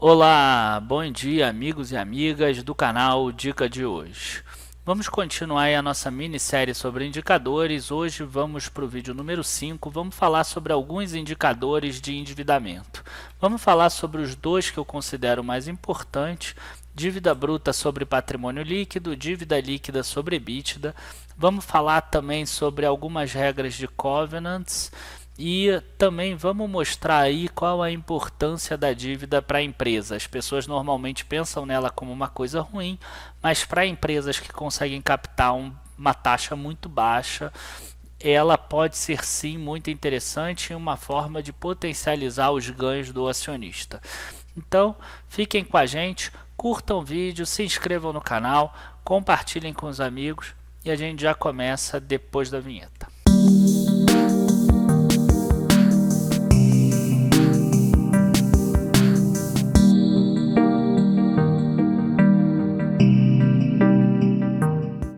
Olá, bom dia amigos e amigas do canal Dica de hoje. Vamos continuar aí a nossa minissérie sobre indicadores. Hoje vamos para o vídeo número 5, vamos falar sobre alguns indicadores de endividamento. Vamos falar sobre os dois que eu considero mais importantes: dívida bruta sobre patrimônio líquido, dívida líquida sobre EBITDA. Vamos falar também sobre algumas regras de covenants. E também vamos mostrar aí qual a importância da dívida para a empresa. As pessoas normalmente pensam nela como uma coisa ruim, mas para empresas que conseguem captar uma taxa muito baixa, ela pode ser sim muito interessante e uma forma de potencializar os ganhos do acionista. Então, fiquem com a gente, curtam o vídeo, se inscrevam no canal, compartilhem com os amigos e a gente já começa depois da vinheta.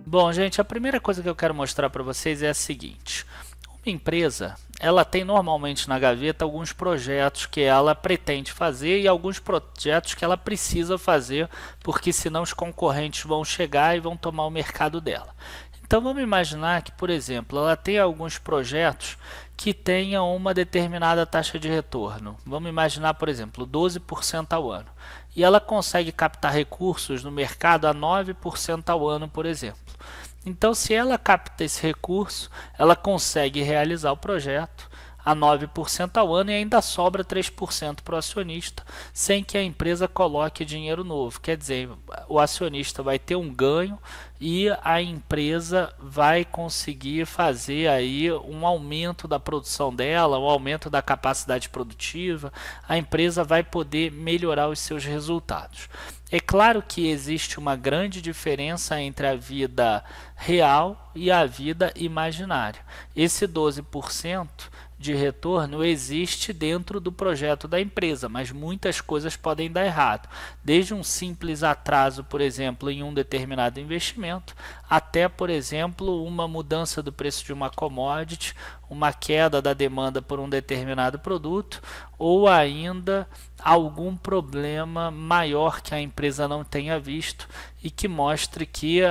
Bom, gente, a primeira coisa que eu quero mostrar para vocês é a seguinte: uma empresa, ela tem normalmente na gaveta alguns projetos que ela pretende fazer e alguns projetos que ela precisa fazer, porque senão os concorrentes vão chegar e vão tomar o mercado dela. Então vamos imaginar que, por exemplo, ela tem alguns projetos que tenham uma determinada taxa de retorno. Vamos imaginar, por exemplo, 12% ao ano. E ela consegue captar recursos no mercado a 9% ao ano, por exemplo. Então, se ela capta esse recurso, ela consegue realizar o projeto a 9% ao ano e ainda sobra 3% para o acionista, sem que a empresa coloque dinheiro novo. Quer dizer, o acionista vai ter um ganho e a empresa vai conseguir fazer aí um aumento da produção dela, um aumento da capacidade produtiva. A empresa vai poder melhorar os seus resultados. É claro que existe uma grande diferença entre a vida real e a vida imaginária. Esse 12% de retorno existe dentro do projeto da empresa, mas muitas coisas podem dar errado, desde um simples atraso, por exemplo, em um determinado investimento, até, por exemplo, uma mudança do preço de uma commodity, uma queda da demanda por um determinado produto, ou ainda algum problema maior que a empresa não tenha visto e que mostre que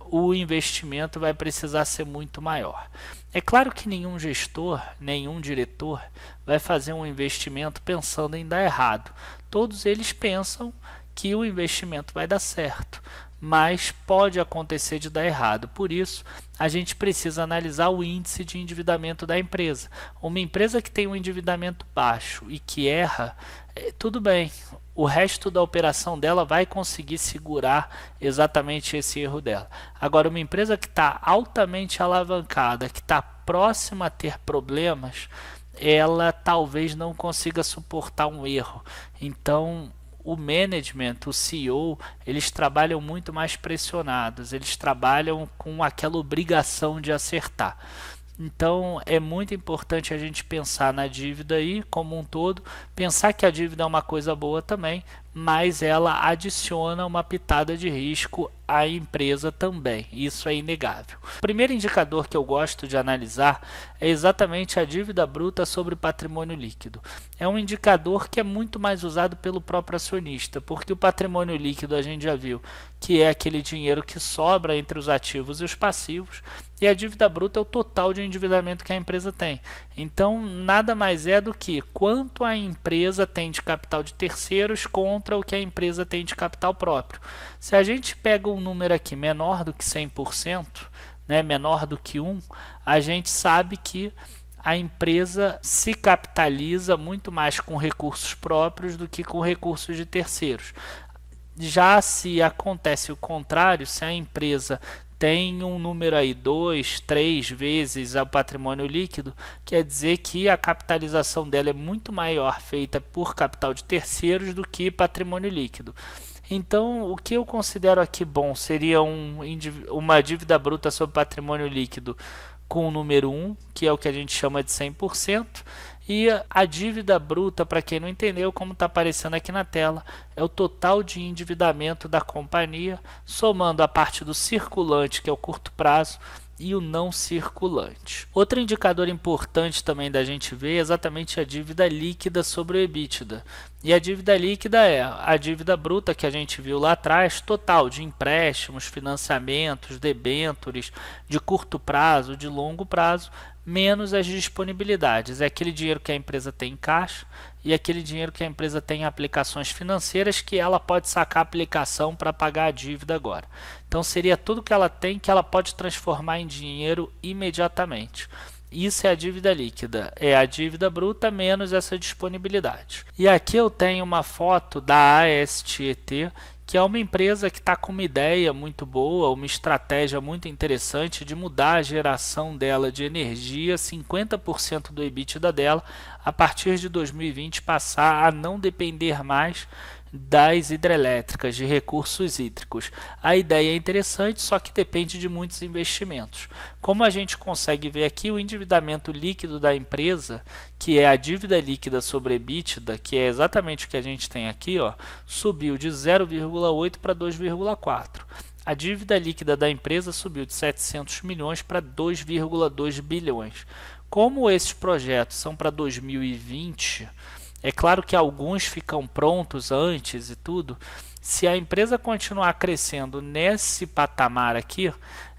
o investimento vai precisar ser muito maior. É claro que nenhum gestor, nenhum diretor vai fazer um investimento pensando em dar errado. Todos eles pensam que o investimento vai dar certo, mas pode acontecer de dar errado. Por isso, a gente precisa analisar o índice de endividamento da empresa. Uma empresa que tem um endividamento baixo e que erra, tudo bem. O resto da operação dela vai conseguir segurar exatamente esse erro dela. Agora, uma empresa que está altamente alavancada, que está próxima a ter problemas, ela talvez não consiga suportar um erro. Então, o management, o CEO, eles trabalham muito mais pressionados, eles trabalham com aquela obrigação de acertar. Então é muito importante a gente pensar na dívida aí como um todo, pensar que a dívida é uma coisa boa também, mas ela adiciona uma pitada de risco à empresa também, isso é inegável. O primeiro indicador que eu gosto de analisar é exatamente a dívida bruta sobre patrimônio líquido. É um indicador que é muito mais usado pelo próprio acionista, porque o patrimônio líquido a gente já viu que é aquele dinheiro que sobra entre os ativos e os passivos, e a dívida bruta é o total de endividamento que a empresa tem. Então, nada mais é do que quanto a empresa tem de capital de terceiros contra o que a empresa tem de capital próprio. Se a gente pega um número aqui menor do que 100%, né, menor do que 1, a gente sabe que a empresa se capitaliza muito mais com recursos próprios do que com recursos de terceiros. Já se acontece o contrário, se a empresa tem um número aí 2, 3 vezes o patrimônio líquido, quer dizer que a capitalização dela é muito maior feita por capital de terceiros do que patrimônio líquido. Então, o que eu considero aqui bom seria uma dívida bruta sobre patrimônio líquido com o número 1, que é o que a gente chama de 100%, e a dívida bruta, para quem não entendeu, como está aparecendo aqui na tela, é o total de endividamento da companhia, somando a parte do circulante, que é o curto prazo, e o não circulante. Outro indicador importante também da gente ver é exatamente a dívida líquida sobre o EBITDA. E a dívida líquida é a dívida bruta que a gente viu lá atrás, total de empréstimos, financiamentos, debêntures, de curto prazo, de longo prazo, menos as disponibilidades. É aquele dinheiro que a empresa tem em caixa e aquele dinheiro que a empresa tem em aplicações financeiras que ela pode sacar a aplicação para pagar a dívida agora. Então seria tudo que ela tem que ela pode transformar em dinheiro imediatamente. Isso é a dívida líquida, é a dívida bruta menos essa disponibilidade. E aqui eu tenho uma foto da ASTET, que é uma empresa que está com uma ideia muito boa, uma estratégia muito interessante de mudar a geração dela de energia, 50% do EBITDA dela, a partir de 2020 passar a não depender mais das hidrelétricas, de recursos hídricos. A ideia é interessante, só que depende de muitos investimentos. Como a gente consegue ver aqui, o endividamento líquido da empresa, que é a dívida líquida sobre EBITDA, que é exatamente o que a gente tem aqui, ó, subiu de 0,8 para 2,4. A dívida líquida da empresa subiu de 700 milhões para 2,2 bilhões. Como esses projetos são para 2020, é claro que alguns ficam prontos antes e tudo. Se a empresa continuar crescendo nesse patamar aqui,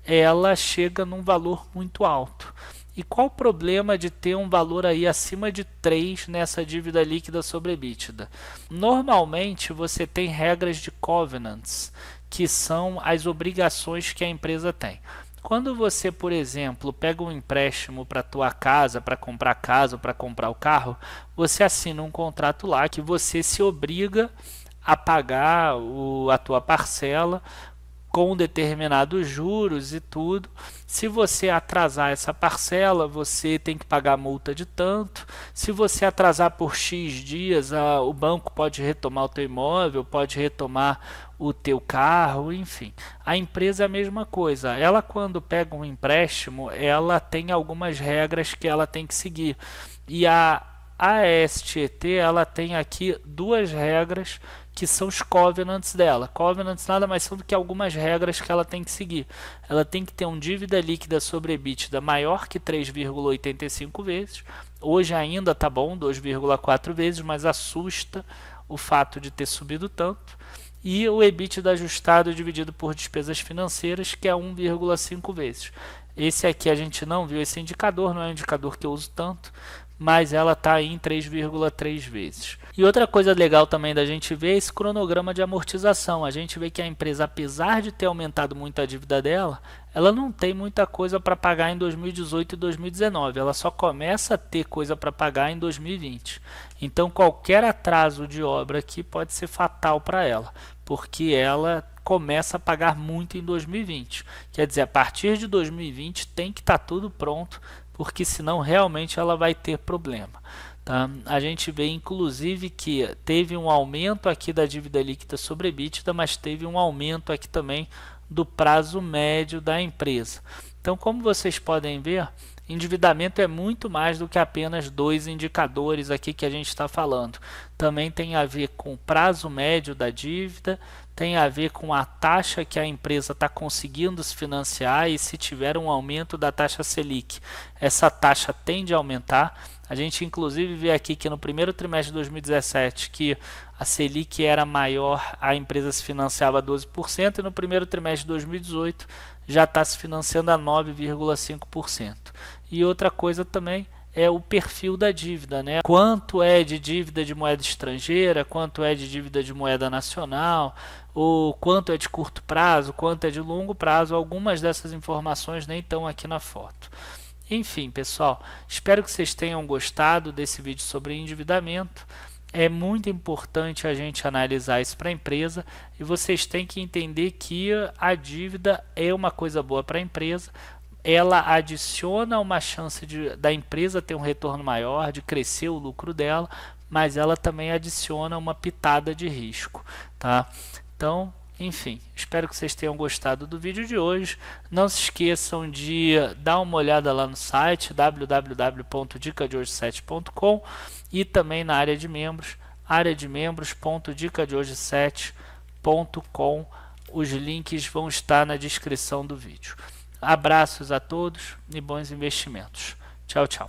ela chega num valor muito alto. E qual o problema de ter um valor aí acima de 3 nessa dívida líquida sobre EBITDA? Normalmente você tem regras de covenants, que são as obrigações que a empresa tem. Quando você, por exemplo, pega um empréstimo para a tua casa, para comprar casa ou para comprar o carro, você assina um contrato lá que você se obriga a pagar a tua parcela com determinados juros e tudo. Se você atrasar essa parcela, você tem que pagar multa de tanto. Se você atrasar por X dias, o banco pode retomar o teu imóvel, pode retomar o teu carro, enfim. A empresa é a mesma coisa. Ela, quando pega um empréstimo, ela tem algumas regras que ela tem que seguir. E a ASTET, ela tem aqui duas regras que são os covenants dela. Covenants nada mais são do que algumas regras que ela tem que seguir. Ela tem que ter um dívida líquida sobre EBITDA maior que 3,85 vezes. Hoje ainda tá bom, 2,4 vezes, mas assusta o fato de ter subido tanto. E o EBITDA ajustado dividido por despesas financeiras, que é 1,5 vezes. Esse aqui a gente não viu esse indicador, não é um indicador que eu uso tanto, mas ela está em 3,3 vezes. E outra coisa legal também da gente ver é esse cronograma de amortização. A gente vê que a empresa, apesar de ter aumentado muito a dívida dela, ela não tem muita coisa para pagar em 2018 e 2019. Ela só começa a ter coisa para pagar em 2020. Então qualquer atraso de obra aqui pode ser fatal para ela, porque ela começa a pagar muito em 2020. Quer dizer, a partir de 2020 tem que estar tudo pronto, porque senão realmente ela vai ter problema. Tá? A gente vê inclusive que teve um aumento aqui da dívida líquida sobre EBITDA, mas teve um aumento aqui também do prazo médio da empresa. Então, como vocês podem ver, endividamento é muito mais do que apenas dois indicadores aqui que a gente está falando. Também tem a ver com o prazo médio da dívida, tem a ver com a taxa que a empresa está conseguindo se financiar, e se tiver um aumento da taxa Selic, essa taxa tende a aumentar. A gente inclusive vê aqui que no primeiro trimestre de 2017 que a Selic era maior, a empresa se financiava a 12%, e no primeiro trimestre de 2018 já está se financiando a 9,5%. E outra coisa também é o perfil da dívida, né? Quanto é de dívida de moeda estrangeira, quanto é de dívida de moeda nacional, ou quanto é de curto prazo, quanto é de longo prazo. Algumas dessas informações nem estão aqui na foto. Enfim, pessoal, espero que vocês tenham gostado desse vídeo sobre endividamento. É muito importante a gente analisar isso para a empresa, e vocês têm que entender que a dívida é uma coisa boa para a empresa. Ela adiciona uma chance da empresa ter um retorno maior, de crescer o lucro dela, mas ela também adiciona uma pitada de risco, tá? Então, enfim, espero que vocês tenham gostado do vídeo de hoje. Não se esqueçam de dar uma olhada lá no site www.dicadehoje7.com e também na área de membros, areademembros.dicadehoje7.com. Os links vão estar na descrição do vídeo. Abraços a todos e bons investimentos. Tchau, tchau.